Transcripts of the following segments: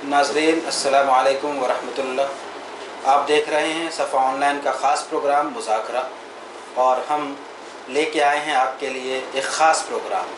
नाज़रीन अस्सलामु अलैकुम वरहमतुल्लाह। आप देख रहे हैं सफ़ा ऑनलाइन का ख़ास प्रोग्राम मुज़ाकरा, और हम लेके आए हैं आपके लिए एक ख़ास प्रोग्राम।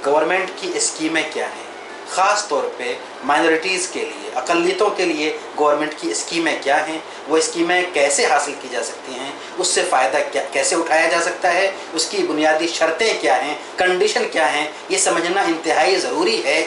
गवर्नमेंट की स्कीमें क्या हैं, ख़ास तौर पे माइनॉरिटीज़ के लिए, अक़लियतों के लिए गवर्नमेंट की स्कीमें क्या हैं, वो स्कीमें कैसे हासिल की जा सकती हैं, उससे फ़ायदा क्या कैसे उठाया जा सकता है, उसकी बुनियादी शर्तें क्या हैं, कंडीशन क्या हैं, ये समझना इंतहाई ज़रूरी है।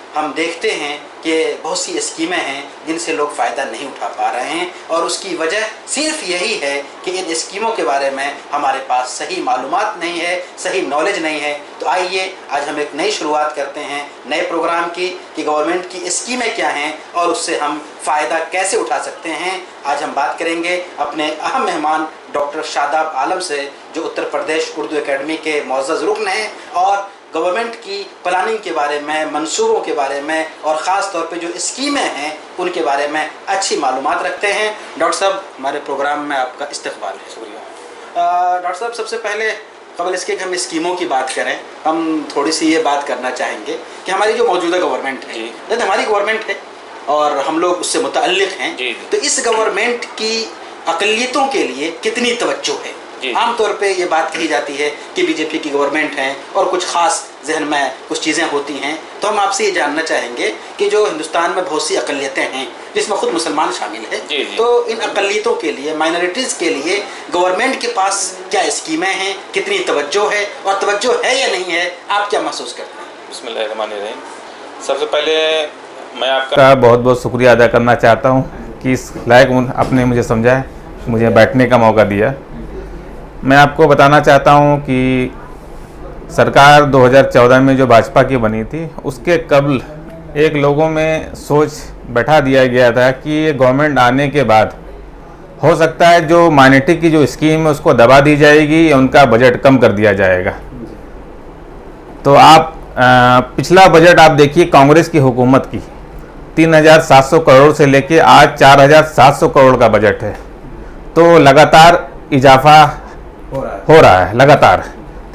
हम देखते हैं कि बहुत सी स्कीमें हैं जिनसे लोग फ़ायदा नहीं उठा पा रहे हैं, और उसकी वजह सिर्फ यही है कि इन स्कीमों के बारे में हमारे पास सही मालूमात नहीं है, सही नॉलेज नहीं है। तो आइए आज हम एक नई शुरुआत करते हैं नए प्रोग्राम की कि गवर्नमेंट की स्कीमें क्या हैं और उससे हम फ़ायदा कैसे उठा सकते हैं। आज हम बात करेंगे अपने अहम मेहमान डॉक्टर शादाब आलम से, जो उत्तर प्रदेश उर्दू एकेडमी के मुअज़्ज़ज़ रुकन हैं और गवर्नमेंट की प्लानिंग के बारे में, मंसूबों के बारे में और ख़ास तौर पे जो स्कीमें हैं उनके बारे में अच्छी मालूमात रखते हैं। डॉक्टर साहब, हमारे प्रोग्राम में आपका इस्तक़बाल है। शुक्रिया। डॉक्टर साहब, सबसे पहले क़बल इसके कि हम स्कीमों की बात करें, हम थोड़ी सी ये बात करना चाहेंगे कि हमारी जो मौजूदा गवर्नमेंट है, जब हमारी गवर्नमेंट है और हम लोग उससे मुतअल्लिक़ हैं, तो इस गवर्नमेंट की अक़लियतों के लिए कितनी तवज्जो है? आमतौर पे ये बात कही जाती है कि बीजेपी की गवर्नमेंट है और कुछ ख़ास जहन में कुछ चीज़ें होती हैं। तो हम आपसे ये जानना चाहेंगे कि जो हिंदुस्तान में बहुत सी अक़लियतें हैं जिसमें ख़ुद मुसलमान शामिल है, तो इन अक़लियतों के लिए, माइनॉरिटीज़ के लिए गवर्नमेंट के पास क्या स्कीमें हैं, कितनी तवज्जो है, और तवज्जो है या नहीं है, आप क्या महसूस करते हैं? बिस्मिल्लाहिर्रहमानिर्रहीम। सबसे पहले मैं आपका बहुत बहुत शुक्रिया अदा करना चाहता हूँ कि इस लायक आपने मुझे समझा, मुझे बैठने का मौका दिया। मैं आपको बताना चाहता हूं कि सरकार 2014 में जो भाजपा की बनी थी, उसके कबल एक लोगों में सोच बैठा दिया गया था कि ये गवर्नमेंट आने के बाद हो सकता है जो माइनॉरिटी की जो स्कीम है उसको दबा दी जाएगी या उनका बजट कम कर दिया जाएगा। तो आप पिछला बजट आप देखिए, कांग्रेस की हुकूमत की 3700 करोड़ से लेके आज 4700 करोड़ का बजट है। तो लगातार इजाफा हो रहा है लगातार,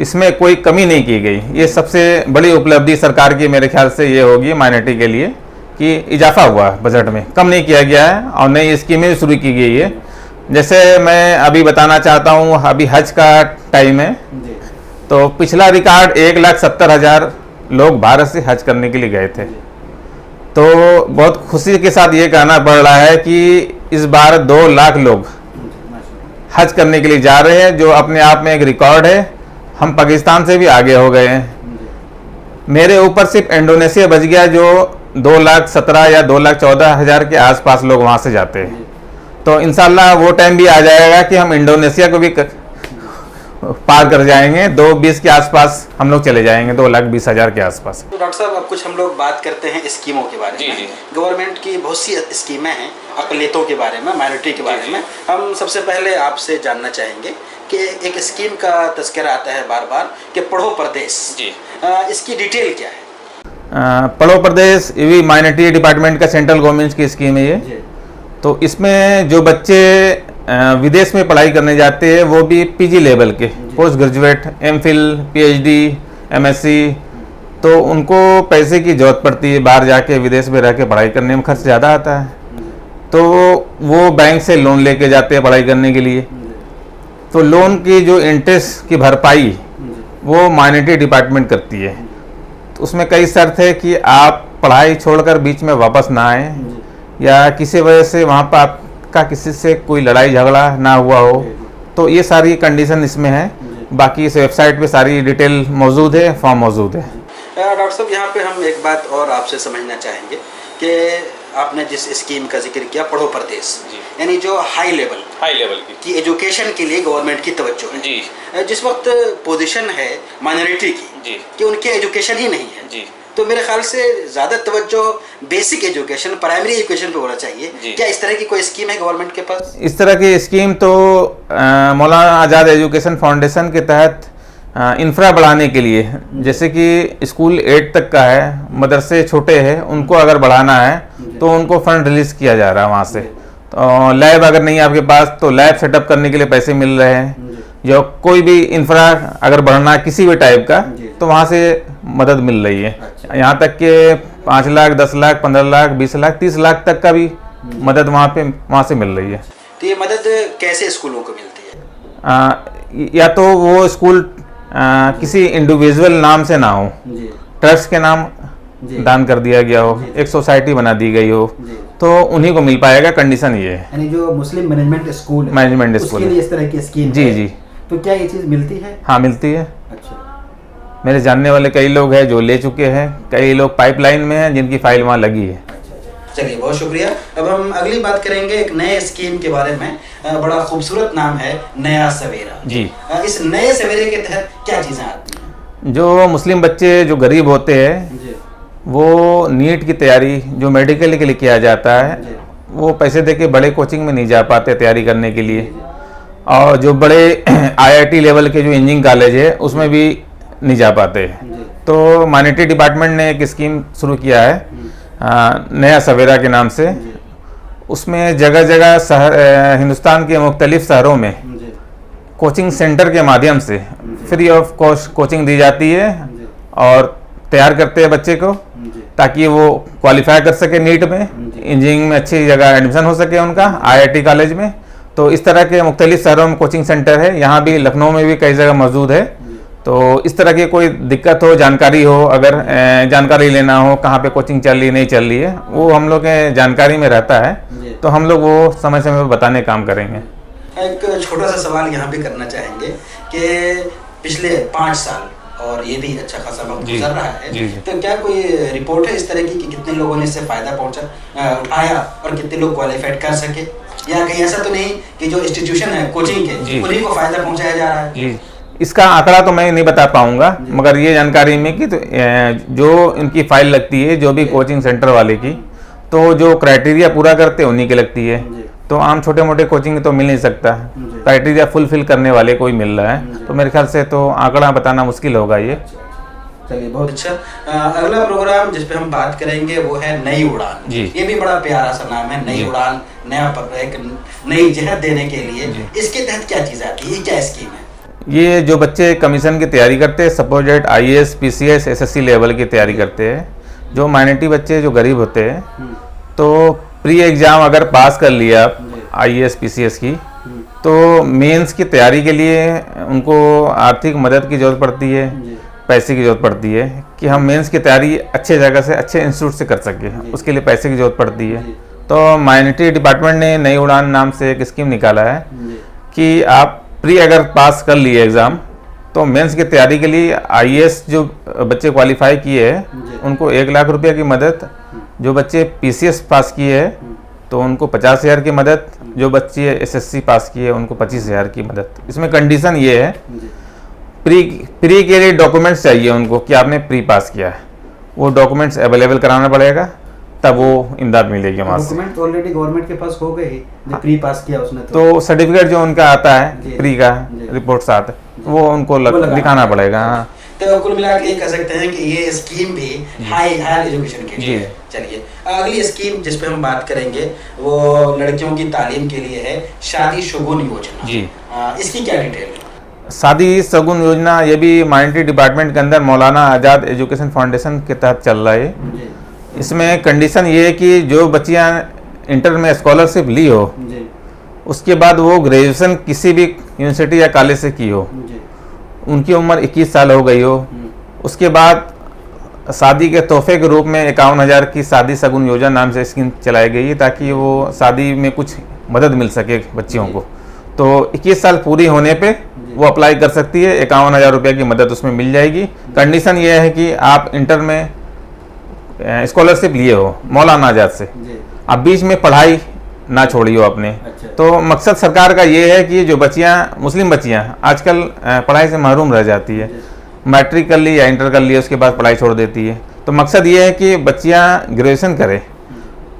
इसमें कोई कमी नहीं की गई। ये सबसे बड़ी उपलब्धि सरकार की मेरे ख्याल से ये होगी माइनॉरिटी के लिए कि इजाफा हुआ बजट में, कम नहीं किया गया है और नई स्कीमें शुरू की गई है। जैसे मैं अभी बताना चाहता हूँ, अभी हज का टाइम है, तो पिछला रिकॉर्ड 1,70,000 लोग भारत से हज करने के लिए गए थे। तो बहुत खुशी के साथ ये कहना पड़ रहा है कि इस बार 2 लाख लोग हज करने के लिए जा रहे हैं, जो अपने आप में एक रिकॉर्ड है। हम पाकिस्तान से भी आगे हो गए हैं। मेरे ऊपर सिर्फ इंडोनेशिया बच गया, जो 2,17,000 या 2,14,000 के आसपास लोग वहां से जाते हैं। तो इंशाल्लाह वो टाइम भी आ जाएगा कि हम इंडोनेशिया को भी पार कर जाएंगे। 2,20 के आसपास हम लोग चले जाएंगे, 2,20,000 के आसपास। तो डॉक्टर साहब, अब कुछ हम लोग बात करते हैं स्कीमों के बारे में। गवर्नमेंट की बहुत सी स्कीमें हैं अक़लियतों के बारे में, माइनॉरिटी के बारे में। हम सबसे पहले आपसे जानना चाहेंगे कि एक स्कीम का तज़किरा आता है बार बार कि पढ़ो परदेश, इसकी डिटेल क्या है? पढ़ो परदेश ये भी माइनॉरिटी डिपार्टमेंट का सेंट्रल गवर्नमेंट की स्कीम है ये। तो इसमें जो बच्चे विदेश में पढ़ाई करने जाते हैं, वो भी पीजी लेवल के, post graduate, MPhil, PhD, MSc, तो उनको पैसे की ज़रूरत पड़ती है। बाहर जाके विदेश में रह के पढ़ाई करने में खर्च ज़्यादा आता है, तो वो बैंक से लोन लेके जाते हैं पढ़ाई करने के लिए। तो लोन की जो इंटरेस्ट की भरपाई वो माइनॉरिटी डिपार्टमेंट करती है। तो उसमें कई शर्त है कि आप पढ़ाई छोड़कर बीच में वापस ना आए, या किसी वजह से वहाँ पर आपका किसी से कोई लड़ाई झगड़ा ना हुआ हो। तो ये सारी कंडीशन इसमें है। बाकी इस वेबसाइट पे सारी डिटेल मौजूद है, फॉर्म मौजूद है। डॉक्टर साहब, यहाँ पे हम एक बात और आपसे समझना चाहेंगे कि आपने जिस स्कीम का जिक्र किया, पढ़ो परदेश, यानी जो हाई लेवल की एजुकेशन के लिए गवर्नमेंट की तवज्जो है जी। जिस वक्त पोजीशन है माइनॉरिटी की कि उनकी एजुकेशन ही नहीं है, तो मेरे ख्याल से ज़्यादा तवज्जो बेसिक एजुकेशन, प्राइमरी एजुकेशन पे होना चाहिए। क्या इस तरह की कोई स्कीम है गवर्नमेंट के पास? इस तरह की स्कीम तो मौलाना आज़ाद एजुकेशन फाउंडेशन के तहत इंफ्रा बढ़ाने के लिए, जैसे कि स्कूल 8 तक का है, मदरसे छोटे हैं, उनको अगर बढ़ाना है तो उनको फंड रिलीज़ किया जा रहा है वहाँ से। तो लैब अगर नहीं है आपके पास तो लैब सेटअप करने के लिए पैसे मिल रहे हैं। जो कोई भी इंफ्रा अगर बढ़ना किसी भी टाइप का, तो वहाँ से मदद मिल रही है। यहाँ तक कि 5 लाख, 10 लाख, 15 लाख, 20 लाख, 30 लाख तक का भी मदद वहाँ से मिल रही है। तो ये मदद कैसे स्कूलों को मिलती है? या तो वो स्कूल किसी इंडिविजुअल नाम से ना हो, ट्रस्ट के नाम दान कर दिया गया हो, एक सोसाइटी बना दी गई हो, तो उन्हीं को मिल पाएगा। कंडीशन ये है, यानी जो मुस्लिम मैनेजमेंट स्कूल उसके लिए इस तरह की स्कीम जी जी। तो क्या ये चीज़ मिलती है? हाँ, मिलती है। अच्छा, मेरे जानने वाले कई लोग हैं जो ले चुके हैं, कई लोग पाइपलाइन में हैं जिनकी फाइल वहाँ लगी है। चलिए, बहुत शुक्रिया। अब हम अगली बात करेंगे एक नए स्कीम के बारे में। बड़ा खूबसूरत नाम है, नया सवेरा जी। इस नए सवेरे के तहत क्या चीज़ें आती हैं? जो मुस्लिम बच्चे जो गरीब होते हैं, वो नीट की तैयारी जो मेडिकल के लिए किया जाता है, वो पैसे दे के बड़े कोचिंग में नहीं जा पाते तैयारी करने के लिए, और जो बड़े IIT लेवल के जो इंजीनियरिंग कॉलेज है उसमें भी नहीं जा पाते। तो माइनॉरिटी डिपार्टमेंट ने एक स्कीम शुरू किया है नया सवेरा के नाम से। उसमें जगह जगह शहर, हिंदुस्तान के मुख्तलिफ शहरों में कोचिंग सेंटर के माध्यम से फ्री ऑफ कॉस्ट कोचिंग दी जाती है और तैयार करते हैं बच्चे को, ताकि वो क्वालिफाई कर सके नीट में, इंजीनियरिंग में अच्छी जगह एडमिशन हो सके उनका IIT कॉलेज में। तो इस तरह के मुख्तलिफ शहरों में कोचिंग सेंटर है, यहाँ भी लखनऊ में भी कई जगह मौजूद है। तो इस तरह की कोई दिक्कत हो, जानकारी हो, अगर जानकारी लेना हो कहाँ पे कोचिंग चल रही नहीं चल रही है, वो हम लोग के जानकारी में रहता है, तो हम लोग वो समय समय पर बताने काम करेंगे। एक छोटा सा सवाल यहाँ पे करना चाहेंगे कि पिछले 5 साल और ये भी अच्छा खासा वक्त गुजर रहा है, तो क्या कोई रिपोर्ट है इस तरह की कि कितने लोगों ने इससे फायदा उठाया और कितने लोग क्वालिफाइड कर सके, या कहीं ऐसा तो नहीं कि जो इंस्टीट्यूशन है कोचिंग के उन्हीं को फायदा पहुंचाया जा रहा है? इसका आंकड़ा तो मैं नहीं बता पाऊंगा, मगर ये जानकारी में कि तो जो इनकी फाइल लगती है जो भी कोचिंग सेंटर वाले की, तो जो क्राइटेरिया पूरा करते हैं उन्हीं की लगती है। तो आम छोटे मोटे कोचिंग तो मिल नहीं सकता, क्राइटेरिया फुलफिल करने वाले कोई मिल रहा है, तो मेरे ख्याल से तो आंकड़ा बताना मुश्किल होगा ये। चलिए, बहुत अच्छा। अगला प्रोग्राम जिस पे हम बात करेंगे वो है नई उड़ान। ये भी बड़ा प्यारा सा नाम है, नई उड़ान, एक नई जहत देने के लिए। इसके तहत क्या चीज़ आती है, क्या स्कीम है? ये जो बच्चे कमीशन की तैयारी करते हैं, सपोजेट IAS, PCS, SSC लेवल की तैयारी करते हैं, जो माइनॉरिटी बच्चे जो गरीब होते हैं, तो प्री एग्ज़ाम अगर पास कर लिया आप IAS, PCS की, तो मेंस की तैयारी के लिए उनको आर्थिक मदद की ज़रूरत पड़ती है, पैसे की ज़रूरत पड़ती है कि हम मेंस की तैयारी अच्छे जगह से, अच्छे इंस्टीट्यूट से कर सकें, उसके लिए पैसे की ज़रूरत पड़ती है। तो माइनॉरिटी डिपार्टमेंट ने नई उड़ान नाम से एक स्कीम निकाला है कि आप प्री अगर पास कर लिए एग्ज़ाम, तो मेंस की तैयारी के लिए IAS जो बच्चे क्वालिफाई किए हैं उनको 1 लाख रुपये की मदद, जो बच्चे PCS पास किए हैं तो उनको 50,000 की मदद, जो बच्चे SSC पास किए उनको 25,000 की मदद। इसमें कंडीशन ये है, प्री के लिए डॉक्यूमेंट्स चाहिए उनको कि आपने प्री पास किया है, वो डॉक्यूमेंट्स अवेलेबल कराना पड़ेगा, तब वो इमदाद मिलेगी वहाँ से। डॉक्यूमेंट ऑलरेडी गवर्नमेंट के पास हो गए ही, जो प्री पास किया उसने तो सर्टिफिकेट जो उनका आता है प्री का, रिपोर्ट साथ, वो उनको दिखाना पड़ेगा। हाँ, तो कुल मिला के कह सकते हैं कि ये स्कीम भी हायर एजुकेशन के लिए। चलिए, अगली स्कीम जिस पे हम बात करेंगे वो लड़कियों की तालीम के लिए है, शादी शगुन योजना जी। इसकी क्या डिटेल है? शादी शगुन योजना ये भी माइनॉरिटी डिपार्टमेंट के अंदर मौलाना आज़ाद एजुकेशन फाउंडेशन के तहत चल रहा है। इसमें कंडीशन ये है कि जो बच्चियां इंटर में स्कॉलरशिप ली हो, उसके बाद वो ग्रेजुएशन किसी भी यूनिवर्सिटी या कॉलेज से की हो, उनकी उम्र 21 साल हो गई हो, उसके बाद शादी के तोहफे के रूप में 51,000 की शादी शगुन योजना नाम से स्कीम चलाई गई है, ताकि वो शादी में कुछ मदद मिल सके बच्चियों को। तो 21 साल पूरी होने पे वो अप्लाई कर सकती है, 51,000 रुपये की मदद उसमें मिल जाएगी। कंडीशन ये है कि आप इंटर में स्कॉलरशिप लिए हो मौलाना आज़ाद से, अब बीच में पढ़ाई ना छोड़ी हो आपने। तो मकसद सरकार का ये है कि जो बच्चियां, मुस्लिम बच्चियां आजकल पढ़ाई से महरूम रह जाती है, मैट्रिक कर ली या इंटर कर ली, उसके बाद पढ़ाई छोड़ देती है। तो मकसद ये है कि बच्चियां ग्रेजुएशन करें,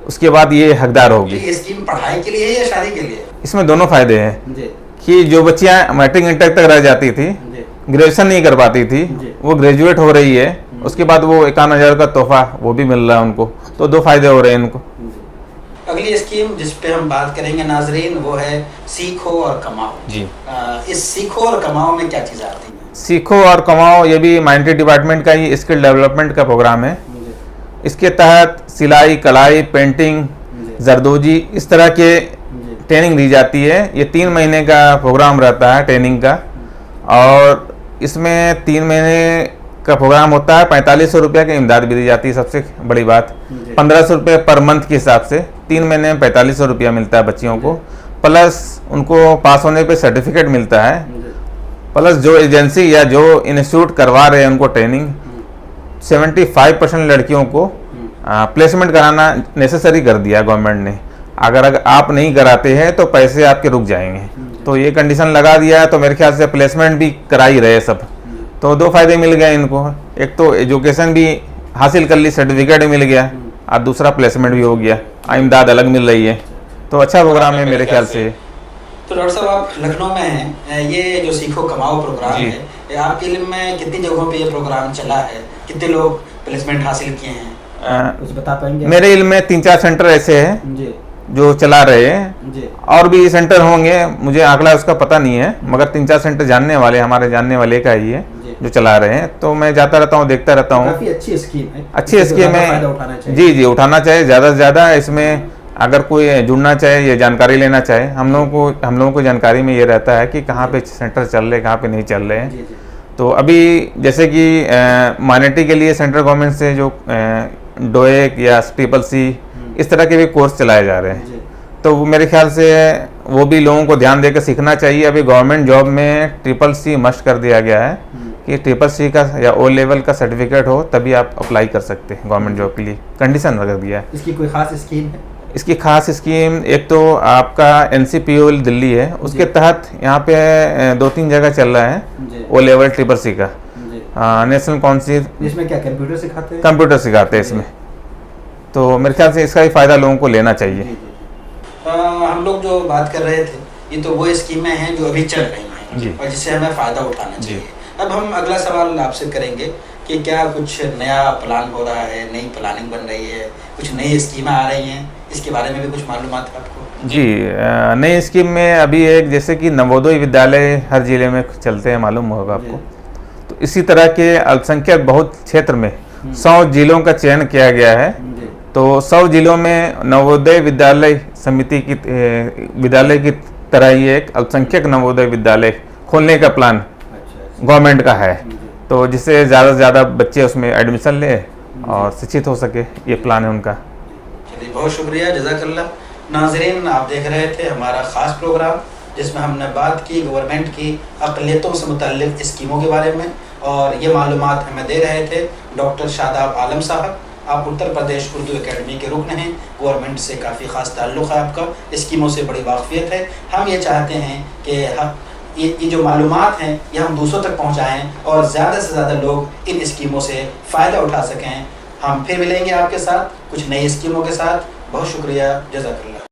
उसके बाद ये हकदार होगी। ये स्कीम पढ़ाई के लिए है या शादी के लिए? इसमें दोनों फायदे हैं कि जो बच्चियां मैट्रिक इंटर तक रह जाती थी, ग्रेजुएशन नहीं कर पाती थी, वो ग्रेजुएट हो रही है, उसके बाद वो 51,000 का तोहफा वो भी मिल रहा है उनको, तो 2 फायदे हो रहे हैं इनको। अगली स्कीम जिस पे हम बात करेंगे नाजरीन, वो है सीखो और कमाओ जी। इस सीखो और कमाओ में क्या चीज़ आती है? सीखो और कमाओ ये भी माइनॉरिटी डिपार्टमेंट का ही स्किल डेवलपमेंट का प्रोग्राम है। इसके तहत सिलाई, कढ़ाई, पेंटिंग, जरदोजी इस तरह के ट्रेनिंग दी जाती है। ये 3 महीने का प्रोग्राम रहता है ट्रेनिंग का, और इसमें 3 महीने का प्रोग्राम होता है। 4500 रुपये की इमदाद भी दी जाती है। सबसे बड़ी बात 1500 रुपये पर मंथ के हिसाब से 3 महीने में 4500 रुपया मिलता है बच्चियों को, प्लस उनको पास होने पे सर्टिफिकेट मिलता है, प्लस जो एजेंसी या जो इंस्टीट्यूट करवा रहे हैं उनको ट्रेनिंग 75% लड़कियों को प्लेसमेंट कराना नेसेसरी कर दिया गवर्नमेंट ने। अगर आप नहीं कराते हैं तो पैसे आपके रुक जाएंगे, तो ये कंडीशन लगा दिया है। तो मेरे ख्याल से प्लेसमेंट भी करा ही रहे सब, तो 2 फायदे मिल गए इनको। एक तो एजुकेशन भी हासिल कर ली, सर्टिफिकेट भी मिल गया, और दूसरा प्लेसमेंट भी हो गया, इमदाद अलग मिल रही है। तो अच्छा प्रोग्राम है मेरे ख्याल से। तो डॉक्टर साहब आप लखनऊ में हैं, ये जो सीखो कमाओ प्रोग्राम है, ये आपके इल्म में कितनी जगहों पे ये प्रोग्राम चला है, कितने लोग प्लेसमेंट हासिल किए हैं, कुछ बता पाएंगे? मेरे इल्म में 3-4 सेंटर ऐसे हैं जी जो चला रहे हैं, और भी सेंटर होंगे, मुझे आंकड़ा उसका पता नहीं है, मगर 3-4 सेंटर जानने वाले, हमारे जानने वाले का ही है जो चला रहे हैं। तो मैं जाता रहता हूँ, देखता रहता हूँ। काफी अच्छी स्कीम है, अच्छी स्कीम है। जी उठाना चाहिए ज़्यादा से ज़्यादा। इसमें अगर कोई जुड़ना चाहे, ये जानकारी लेना चाहे, हम लोगों को जानकारी में ये रहता है कि कहाँ पे सेंटर चल रहे, कहाँ पे नहीं चल रहे हैं। तो अभी जैसे कि माइनॉरिटी के लिए सेंट्रल गवर्नमेंट से जो डोएक या CCC इस तरह के भी कोर्स चलाए जा रहे हैं, तो मेरे ख्याल से वो भी लोगों को ध्यान देकर सीखना चाहिए। अभी गवर्नमेंट जॉब में CCC मस्ट कर दिया गया है कि CCC का या O लेवल का सर्टिफिकेट हो तभी आप अप्लाई कर सकते हैं गवर्नमेंट जॉब के लिए, कंडीशन रख दिया है। इसकी कोई खास स्कीम है? इसकी खास स्कीम एक तो आपका NCPOL दिल्ली है, उसके तहत यहाँ पे 2-3 जगह चल रहा है O लेवल CCC का, नेशनल काउंसिल। इसमें क्या कंप्यूटर सिखाते हैं? कंप्यूटर सिखाते हैं इसमें, तो मेरे ख्याल से इसका ही फ़ायदा लोगों को लेना चाहिए। हम लोग जो बात कर रहे थे, ये तो वो स्कीमें हैं जो अभी चल रही हैं और जिससे हमें फ़ायदा उठाना चाहिए। अब हम अगला सवाल आपसे करेंगे कि क्या कुछ नया प्लान हो रहा है, नई प्लानिंग बन रही है, कुछ नई स्कीमें आ रही हैं, इसके बारे में भी कुछ मालूमात है आपको? जी नई स्कीम में अभी एक जैसे कि नवोदय विद्यालय हर जिले में चलते हैं, मालूम होगा आपको। तो इसी तरह के अल्पसंख्यक बहुत क्षेत्र में 100 जिलों का चयन किया गया है। तो 100 जिलों में नवोदय विद्यालय समिति की विद्यालय की तरह ही एक अल्पसंख्यक नवोदय विद्यालय खोलने का प्लान गवर्नमेंट का है, तो जिससे ज़्यादा से ज़्यादा बच्चे उसमें एडमिशन ले और शिक्षित हो सके, ये प्लान है उनका। चलिए बहुत शुक्रिया, जज़ाकल्लाह। नाज़रीन आप देख रहे थे हमारा ख़ास प्रोग्राम जिसमें हमने बात की गवर्नमेंट की अक़लियतों से मुतल्लिक़ स्कीमों के बारे में, और ये मालूमात हमें दे रहे थे डॉक्टर शादाब आलम साहब। आप उत्तर प्रदेश उर्दू एकेडमी के रुकन हैं, गवर्नमेंट से काफ़ी ख़ास ताल्लुक़ है आपका, स्कीमों से बड़ी वाक़फ़ियत है। हम ये चाहते हैं कि ये जो मालूमात हैं ये हम दूसरों तक पहुँचाएँ और ज़्यादा से ज़्यादा लोग इन स्कीमों से फ़ायदा उठा सकें। हम फिर मिलेंगे आपके साथ कुछ नई स्कीमों के साथ। बहुत शुक्रिया, जज़ाकल्लाह।